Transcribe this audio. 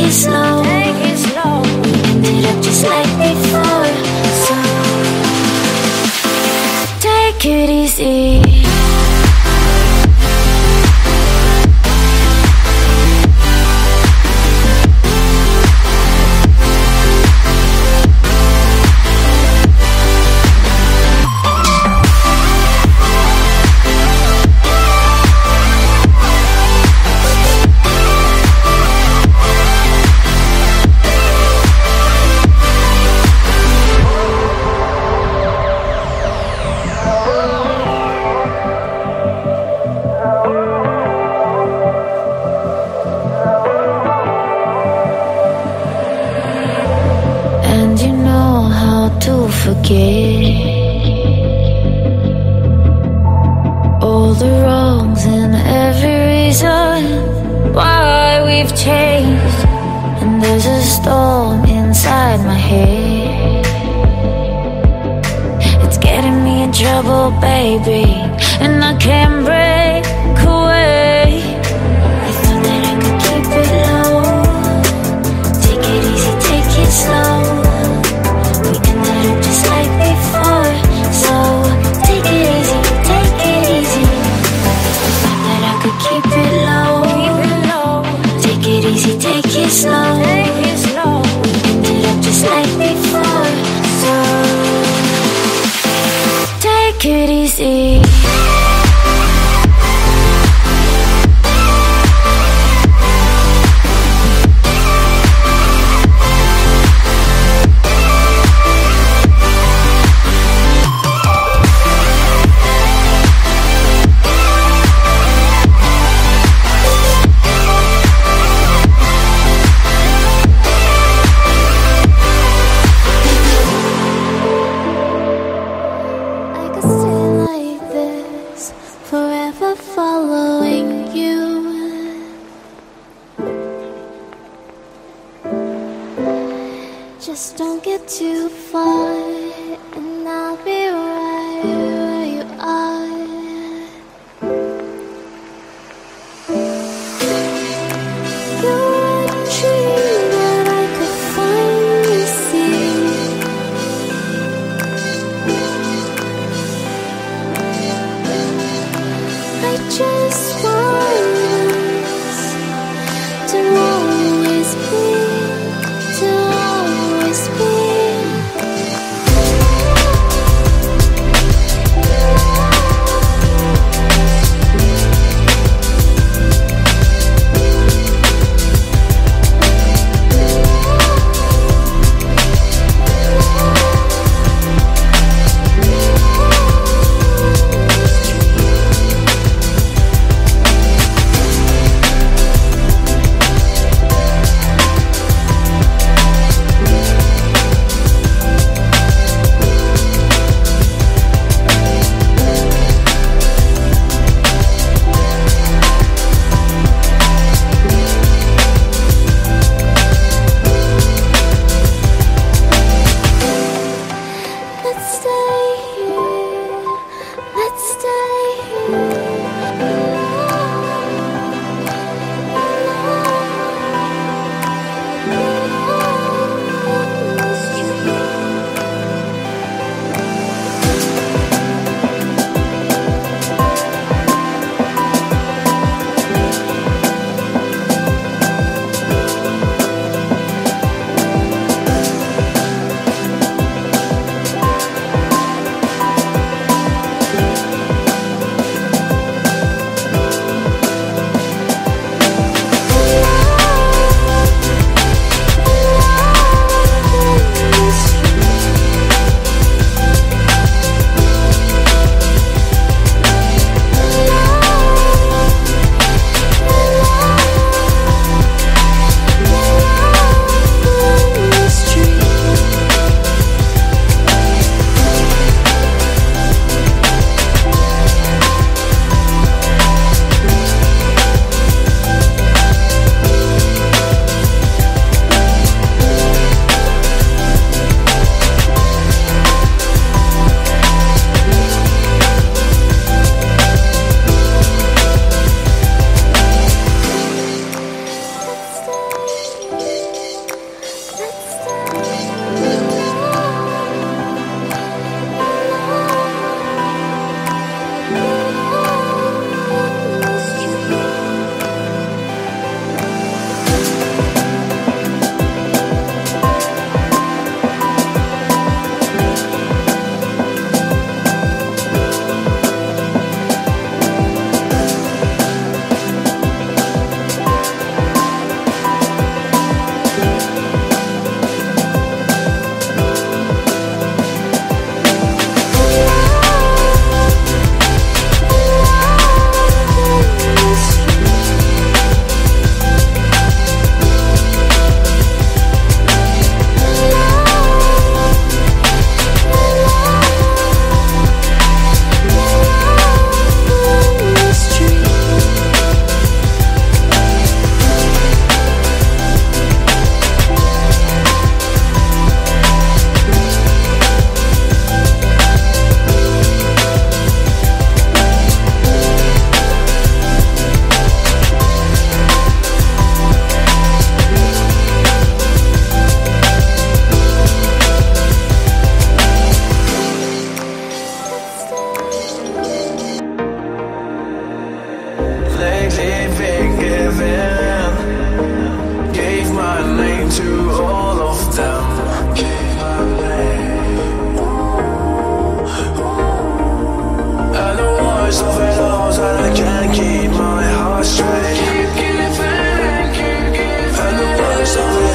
it slow. We ended up just like before, so take it easy. Forget all the wrongs and every reason why we've changed. And there's a storm inside my head, it's getting me in trouble, baby, and I can't break away. I thought that I could keep it low, take it easy, take it slow. Just like before, so take it easy, take it easy. Thought that I could keep it low, take it easy, take it slow. We ended up just like before, so take it easy. Just don't get too far, and I'll be right where you are. You're a dream that I could finally see. I just want us to always be, to always be. to all of them. And the worst of it all is that I can't keep my heart straight. And the worst of it